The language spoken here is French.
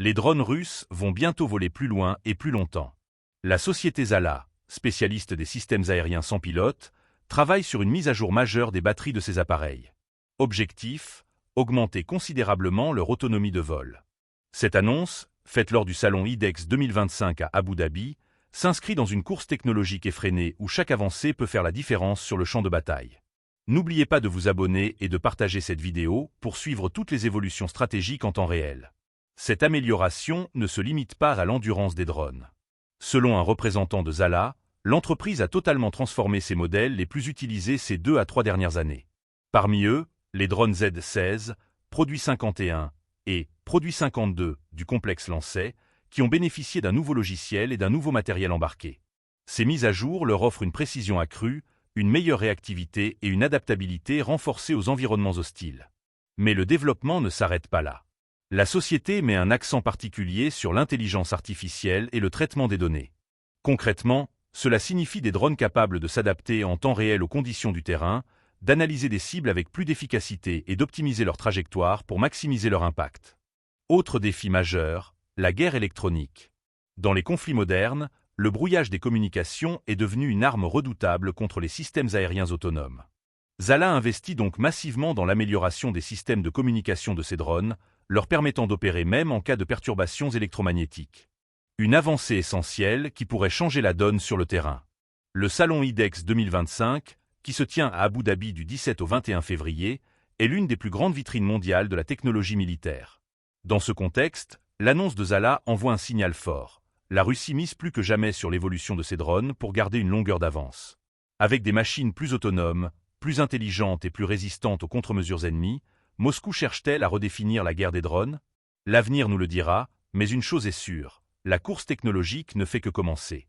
Les drones russes vont bientôt voler plus loin et plus longtemps. La société Zala, spécialiste des systèmes aériens sans pilote, travaille sur une mise à jour majeure des batteries de ces appareils. Objectif, augmenter considérablement leur autonomie de vol. Cette annonce, faite lors du salon IDEX 2025 à Abu Dhabi, s'inscrit dans une course technologique effrénée où chaque avancée peut faire la différence sur le champ de bataille. N'oubliez pas de vous abonner et de partager cette vidéo pour suivre toutes les évolutions stratégiques en temps réel. Cette amélioration ne se limite pas à l'endurance des drones. Selon un représentant de Zala, l'entreprise a totalement transformé ses modèles les plus utilisés ces 2 à 3 dernières années. Parmi eux, les drones Z-16, Produit 51 et Produit 52 du complexe Lancet, qui ont bénéficié d'un nouveau logiciel et d'un nouveau matériel embarqué. Ces mises à jour leur offrent une précision accrue, une meilleure réactivité et une adaptabilité renforcées aux environnements hostiles. Mais le développement ne s'arrête pas là. La société met un accent particulier sur l'intelligence artificielle et le traitement des données. Concrètement, cela signifie des drones capables de s'adapter en temps réel aux conditions du terrain, d'analyser des cibles avec plus d'efficacité et d'optimiser leur trajectoire pour maximiser leur impact. Autre défi majeur, la guerre électronique. Dans les conflits modernes, le brouillage des communications est devenu une arme redoutable contre les systèmes aériens autonomes. Zala investit donc massivement dans l'amélioration des systèmes de communication de ces drones, leur permettant d'opérer même en cas de perturbations électromagnétiques. Une avancée essentielle qui pourrait changer la donne sur le terrain. Le salon IDEX 2025, qui se tient à Abu Dhabi du 17 au 21 février, est l'une des plus grandes vitrines mondiales de la technologie militaire. Dans ce contexte, l'annonce de Zala envoie un signal fort. La Russie mise plus que jamais sur l'évolution de ses drones pour garder une longueur d'avance. Avec des machines plus autonomes, plus intelligentes et plus résistantes aux contre-mesures ennemies, Moscou cherche-t-elle à redéfinir la guerre des drones? L'avenir nous le dira, mais une chose est sûre, la course technologique ne fait que commencer.